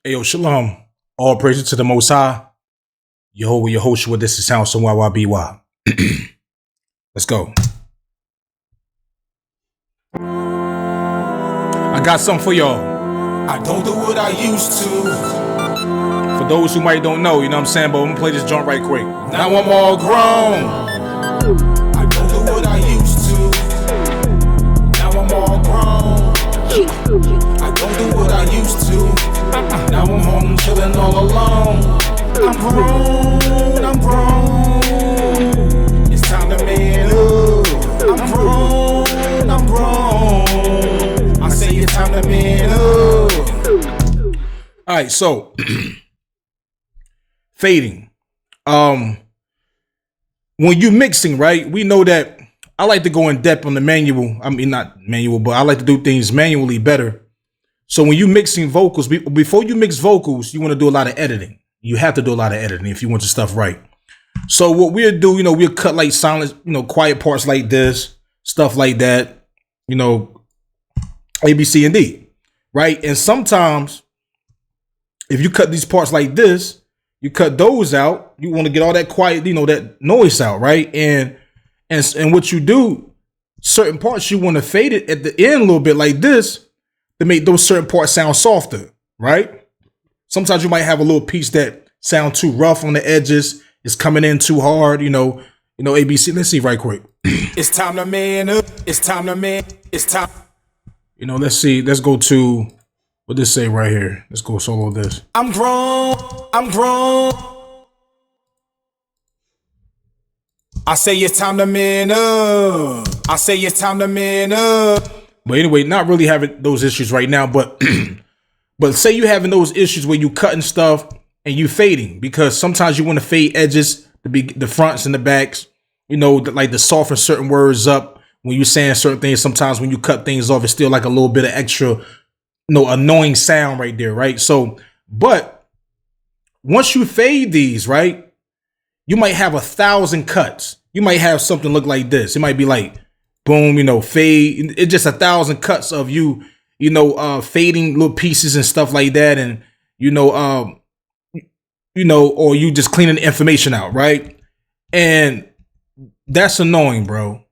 Yo, shalom. All praises to the Most High. Yehovah, Yehoshua, this is Sound Some YYBY. Let's go. I got something for y'all. I don't do what I used to. For those who might don't know, you know what I'm saying? But I'm gonna play this joint right quick. Now I'm all grown. I don't do what I used to. Now I'm all grown. I don't do what I used to. Now I'm home chilling all alone. I'm grown, I'm grown. It's time to man up. I'm grown, I'm grown. I say it's time to man up. All right, so fading. When you mixing, right? We know that I like to go in depth on the manual. I mean, not manual, but I like to do things manually better. So when you mixing vocals, before you mix vocals, you want to do a lot of editing. You have to do a lot of editing if you want your stuff right. So what we'll do, we'll cut like silent, quiet parts like this, stuff like that, A, B, C, and D, right? And sometimes if you cut these parts like this, you cut those out, you want to get all that quiet, that noise out, right? And what you do, certain parts you want to fade it at the end a little bit like this to make those certain parts sound softer, right? Sometimes you might have a little piece that sound too rough on the edges. It's coming in too hard, ABC. Let's see right quick. It's time to man up. It's time to man. It's time. Let's see. Let's go to what this say right here. Let's go solo this. I'm grown. I'm grown. I say it's time to man up. I say it's time to man up. But anyway, not really having those issues right now, but but say you having those issues where you cutting stuff and you fading, because sometimes you want to fade edges, the fronts and the backs, like to soften certain words up when you're saying certain things. Sometimes when you cut things off, it's still like a little bit of extra, annoying sound right there, right? So, but once you fade these, right, you might have 1,000 cuts. You might have something look like this. It might be like, boom, fade. It's just 1,000 cuts of you, fading little pieces and stuff like that. And, or you just cleaning the information out, right? And that's annoying, bro.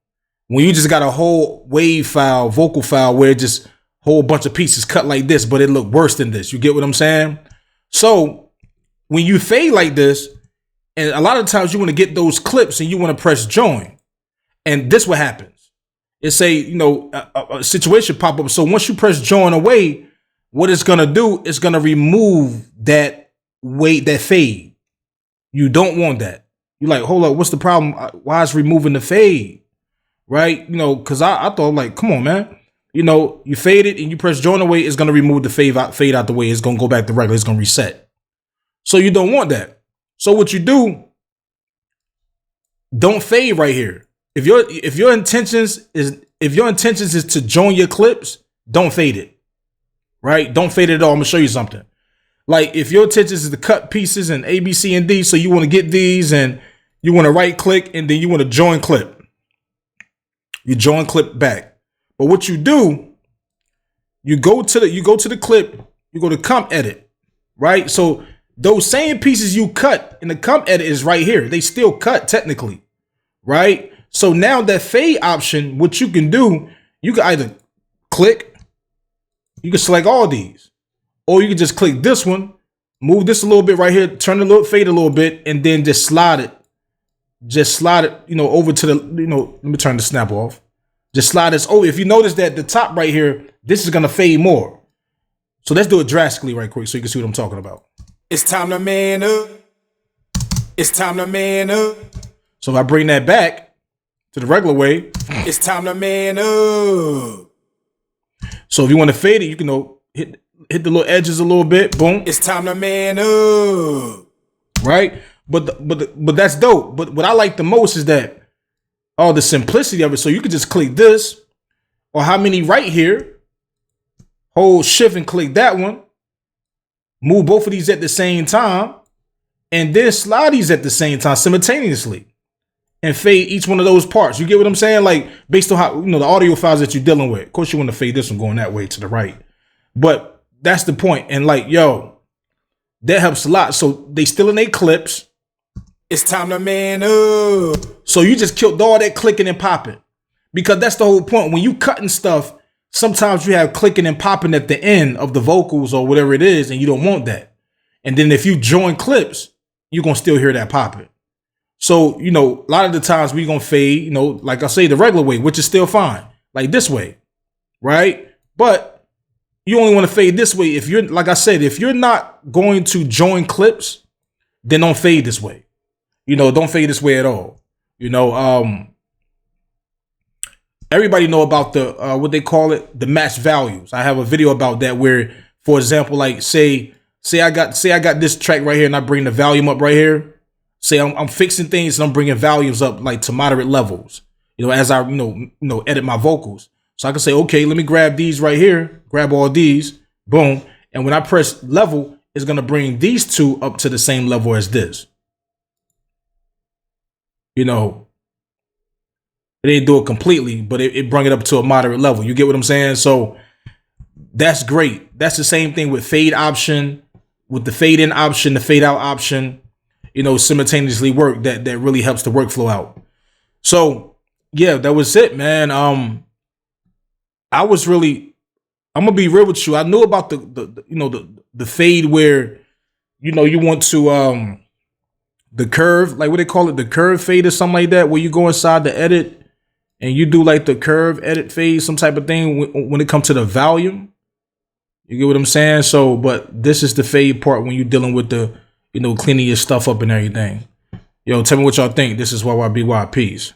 When you just got a whole wave file, vocal file, where just a whole bunch of pieces cut like this, but it look worse than this. You get what I'm saying? So when you fade like this, and a lot of times you want to get those clips and you want to press join, and this what happens. It's a situation pop up. So once you press join away, what it's gonna do is gonna remove that that fade. You don't want that. You're like, hold up, what's the problem? Why is removing the fade? Right? Because I thought, like, come on, man. You fade it and you press join away, it's gonna remove the fade out the way. It's gonna go back to regular. It's gonna reset. So you don't want that. So what you do? Don't fade right here. If your intentions is to join your clips, don't fade it, right? Don't fade it at all. I'm gonna show you something. Like if your intentions is to cut pieces and A, B, C, and D, so you want to get these and you want to right click and then you want to join clip. You join clip back. But what you do, you go to the clip, you go to comp edit, right? So those same pieces you cut in the comp edit is right here. They still cut technically, right? So now that fade option, what you can do, you can either click, you can select all these, or you can just click this one, move this a little bit right here, turn the fade a little bit, and then just slide it. Just slide it, over to the, let me turn the snap off. Just slide this. Oh, if you notice that the top right here, this is going to fade more. So let's do it drastically right quick so you can see what I'm talking about. It's time to man up. It's time to man up. So if I bring that back to the regular way, it's time to man up. So if you want to fade it, you can hit the little edges a little bit. Boom. It's time to man up. Right? But that's dope. But what I like the most is that the simplicity of it. So you can just click this, or how many right here, hold shift and click that one, move both of these at the same time, and then slide these at the same time simultaneously. And fade each one of those parts. You get what I'm saying? Like based on how, the audio files that you're dealing with. Of course, you want to fade this one going that way to the right. But that's the point. And like, yo, That helps a lot. So they still in their clips. It's time to man up. So you just killed all that clicking and popping. Because that's the whole point. When you cutting stuff, sometimes you have clicking and popping at the end of the vocals or whatever it is, and you don't want that. And then if you join clips, you're going to still hear that popping. So, you know, a lot of the times we're going to fade, you know, like I say, the regular way, which is still fine. Like this way, right? But you only want to fade this way. If you're, like I said, if you're not going to join clips, then don't fade this way. You know, don't fade this way at all. You know, everybody know about the, what they call it, the match values. I have a video about that where, for example, like say I got this track right here and I bring the volume up right here. Say I'm fixing things and I'm bringing volumes up like to moderate levels, you know, as I, you know, edit my vocals. So I can say, okay, let me grab these right here, grab all these, boom. And when I press level, it's going to bring these two up to the same level as this. You know, it didn't do it completely, but it brought it up to a moderate level. You get what I'm saying? So that's great. That's the same thing with fade option, with the fade in option, the fade out option, you know, simultaneously work. That really helps the workflow out. So yeah, that was it, man. I'm gonna be real with you. I knew about the fade where, you know, you want to the curve, like what they call it, the curve fade or something like that, where you go inside the edit and you do like the curve edit fade, some type of thing when it comes to the volume. You get what I'm saying? So, but this is the fade part when you're dealing with the, you know, cleaning your stuff up and everything. Yo, tell me what y'all think. This is YYBY. Peace.